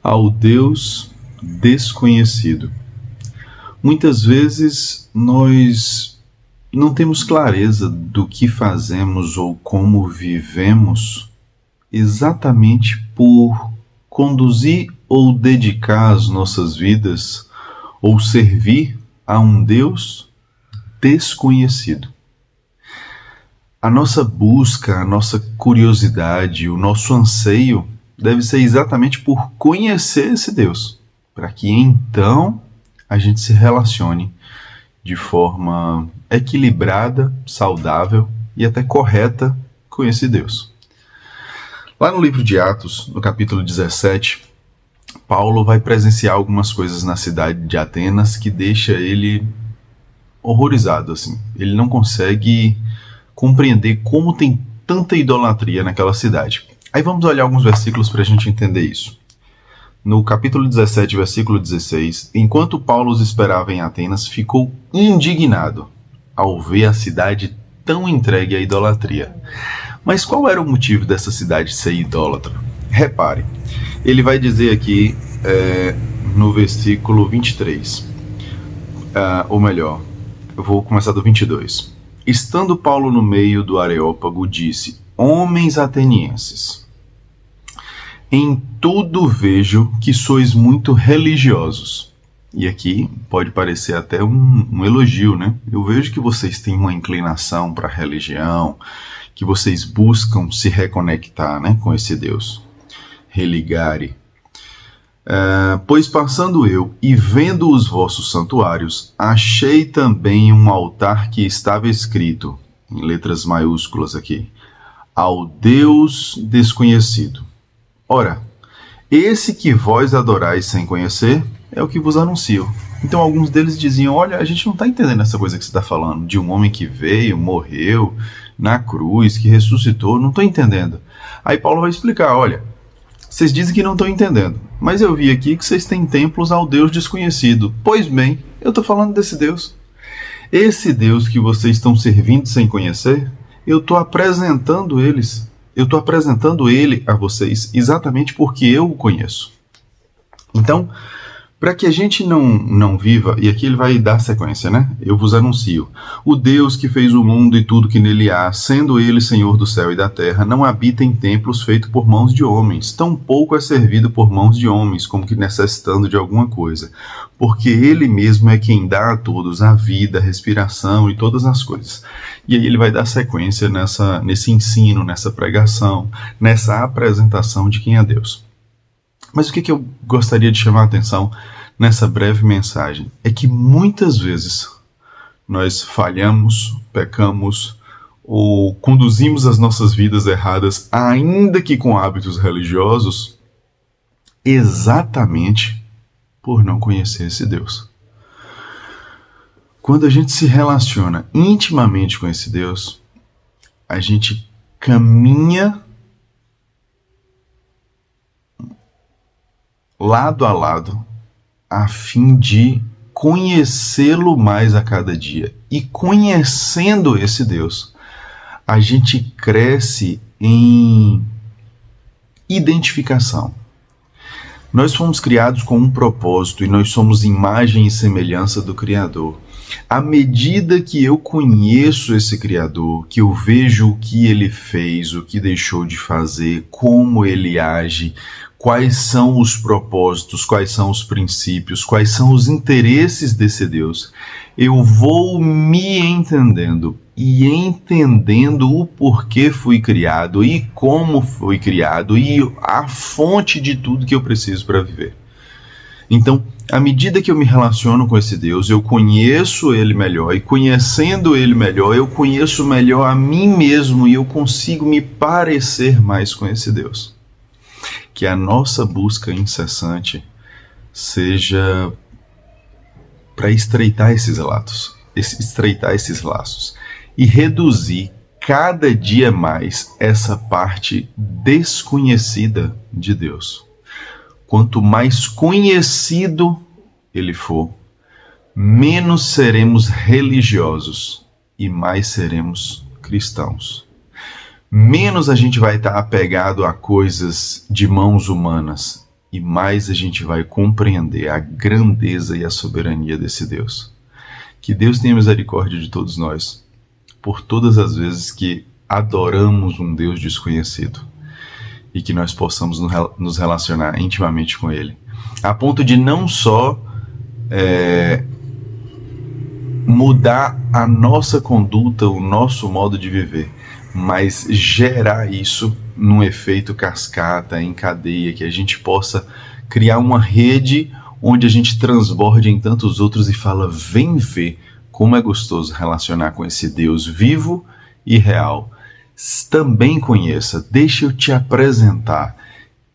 Ao Deus desconhecido. Muitas vezes nós não temos clareza do que fazemos ou como vivemos exatamente por conduzir ou dedicar as nossas vidas ou servir a um Deus desconhecido. A nossa busca, a nossa curiosidade, o nosso anseio deve ser exatamente por conhecer esse Deus, para que então a gente se relacione de forma equilibrada, saudável e até correta com esse Deus. Lá no livro de Atos, no capítulo 17, Paulo vai presenciar algumas coisas na cidade de Atenas que deixa ele horrorizado, assim. Ele não consegue compreender como tem tanta idolatria naquela cidade. Aí vamos olhar alguns versículos para a gente entender isso. No capítulo 17, versículo 16, enquanto Paulo os esperava em Atenas, ficou indignado ao ver a cidade tão entregue à idolatria. Mas qual era o motivo dessa cidade ser idólatra? Repare, ele vai dizer aqui no versículo 23, ou melhor, eu vou começar do 22. Estando Paulo no meio do Areópago, disse: Homens atenienses, em tudo vejo que sois muito religiosos. E aqui pode parecer até um elogio, né? Eu vejo que vocês têm uma inclinação para a religião, que vocês buscam se reconectar, né, com esse Deus. Religare. Pois passando eu e vendo os vossos santuários, achei também um altar que estava escrito, em letras maiúsculas aqui, ao Deus desconhecido. Ora, esse que vós adorais sem conhecer é o que vos anuncio. Então alguns deles diziam: olha, a gente não está entendendo essa coisa que você está falando, de um homem que veio, morreu na cruz, que ressuscitou, não estou entendendo. Aí Paulo vai explicar: olha, vocês dizem que não estão entendendo, mas eu vi aqui que vocês têm templos ao Deus desconhecido. Pois bem, eu estou falando desse Deus. Esse Deus que vocês estão servindo sem conhecer, eu estou apresentando ele a vocês exatamente porque eu o conheço. Então, para que a gente não viva, e aqui ele vai dar sequência, né? Eu vos anuncio: o Deus que fez o mundo e tudo que nele há, sendo ele Senhor do céu e da terra, não habita em templos feitos por mãos de homens, tampouco é servido por mãos de homens, como que necessitando de alguma coisa, porque ele mesmo é quem dá a todos a vida, a respiração e todas as coisas. E aí ele vai dar sequência nesse ensino, nessa pregação, nessa apresentação de quem é Deus. Mas o que eu gostaria de chamar a atenção nessa breve mensagem é que muitas vezes nós falhamos, pecamos ou conduzimos as nossas vidas erradas, ainda que com hábitos religiosos, exatamente por não conhecer esse Deus. Quando a gente se relaciona intimamente com esse Deus, a gente caminha lado a lado, a fim de conhecê-lo mais a cada dia. E conhecendo esse Deus, a gente cresce em identificação. Nós fomos criados com um propósito e nós somos imagem e semelhança do Criador. À medida que eu conheço esse Criador, que eu vejo o que ele fez, o que deixou de fazer, como ele age, quais são os propósitos, quais são os princípios, quais são os interesses desse Deus, eu vou me entendendo e entendendo o porquê fui criado e como fui criado e a fonte de tudo que eu preciso para viver. Então, à medida que eu me relaciono com esse Deus, eu conheço ele melhor, e conhecendo ele melhor, eu conheço melhor a mim mesmo e eu consigo me parecer mais com esse Deus. Que a nossa busca incessante seja para estreitar esses laços e reduzir cada dia mais essa parte desconhecida de Deus. Quanto mais conhecido ele for, menos seremos religiosos e mais seremos cristãos. Menos a gente vai estar apegado a coisas de mãos humanas e mais a gente vai compreender a grandeza e a soberania desse Deus. Que Deus tenha misericórdia de todos nós, por todas as vezes que adoramos um Deus desconhecido, e que nós possamos nos relacionar intimamente com Ele, a ponto de não só mudar a nossa conduta, o nosso modo de viver, mas gerar isso num efeito cascata, em cadeia, que a gente possa criar uma rede onde a gente transborde em tantos outros e fala: vem ver como é gostoso relacionar com esse Deus vivo e real. Também conheça, deixa eu te apresentar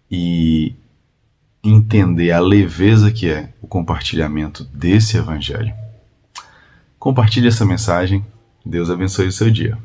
e entender a leveza que é o compartilhamento desse evangelho. Compartilhe essa mensagem. Deus abençoe o seu dia.